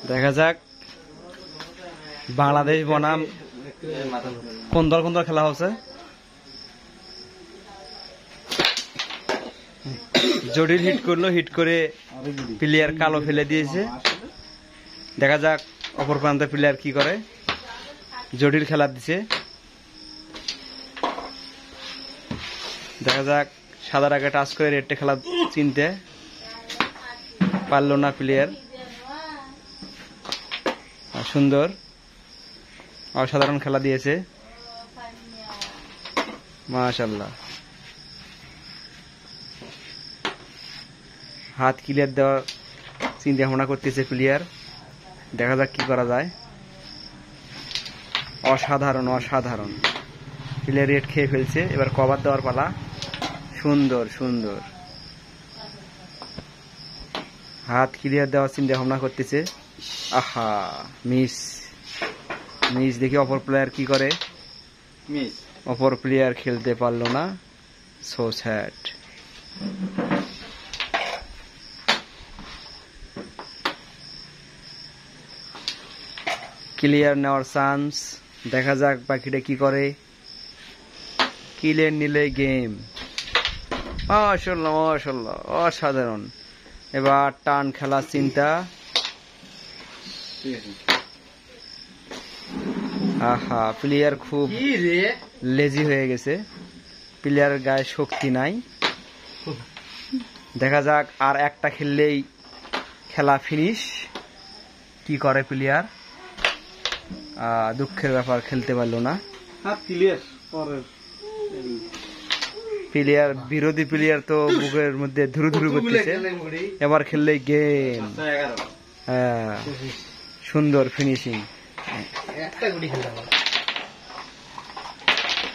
দেখা যাক বাংলাদেশ বনাম কোন দল খেলা হচ্ছে। জটিল হিট করলো, হিট করে প্লেয়ার কালো ফেলে দিয়েছে। দেখা যাক অপর প্রান্তের প্লেয়ার কি করে। জটিল খেলা দিছে। দেখা যাক সাদার আগে টাচ করে রেডটা খেলা চিনতে পারলো না প্লেয়ার। সুন্দর অসাধারণ খেলা দিয়েছে, মাশাআল্লাহ। হাত ক্লিয়ার দেওয়ার চিন্তা ভাবনা করতেছে প্লেয়ার। দেখা যাক কি করা যায়। অসাধারণ অসাধারণ প্লেয়ার রেড খেয়ে ফেলছে। এবার কভার দেওয়ার পালা। সুন্দর সুন্দর হাত ক্লিয়ার দেওয়ার চিন্তা ভাবনা করতেছে। আহা, মিস মিস। দেখি অপর প্লেয়ার কি করে। অপর প্লেয়ার খেলতে পারলো না। So sad. ক্লিয়ার নেওয়ার চান্স। দেখা যাক বাকিটা কি করে। ক্লিয়ার নিলে গেম। মাশাআল্লাহ মাশাআল্লাহ, অসাধারণ। এবার টান খেলা চিন্তা। আহা, প্লেয়ার খুব লেজি হয়ে গেছে। প্লেয়ারের গায়ে শক্তি নাই। দেখা যাক আর একটা খেললেই খেলা ফিনিশ। কি করে প্লেয়ার। দুঃখের ব্যাপার, খেলতে পারলো না। প্লেয়ার বিরোধী প্লেয়ার তো বুকের মধ্যে ধুরু ধুরু করতেছে। এবার খেললেই গেম। হ্যাঁ, সুন্দর ফিনিশিং।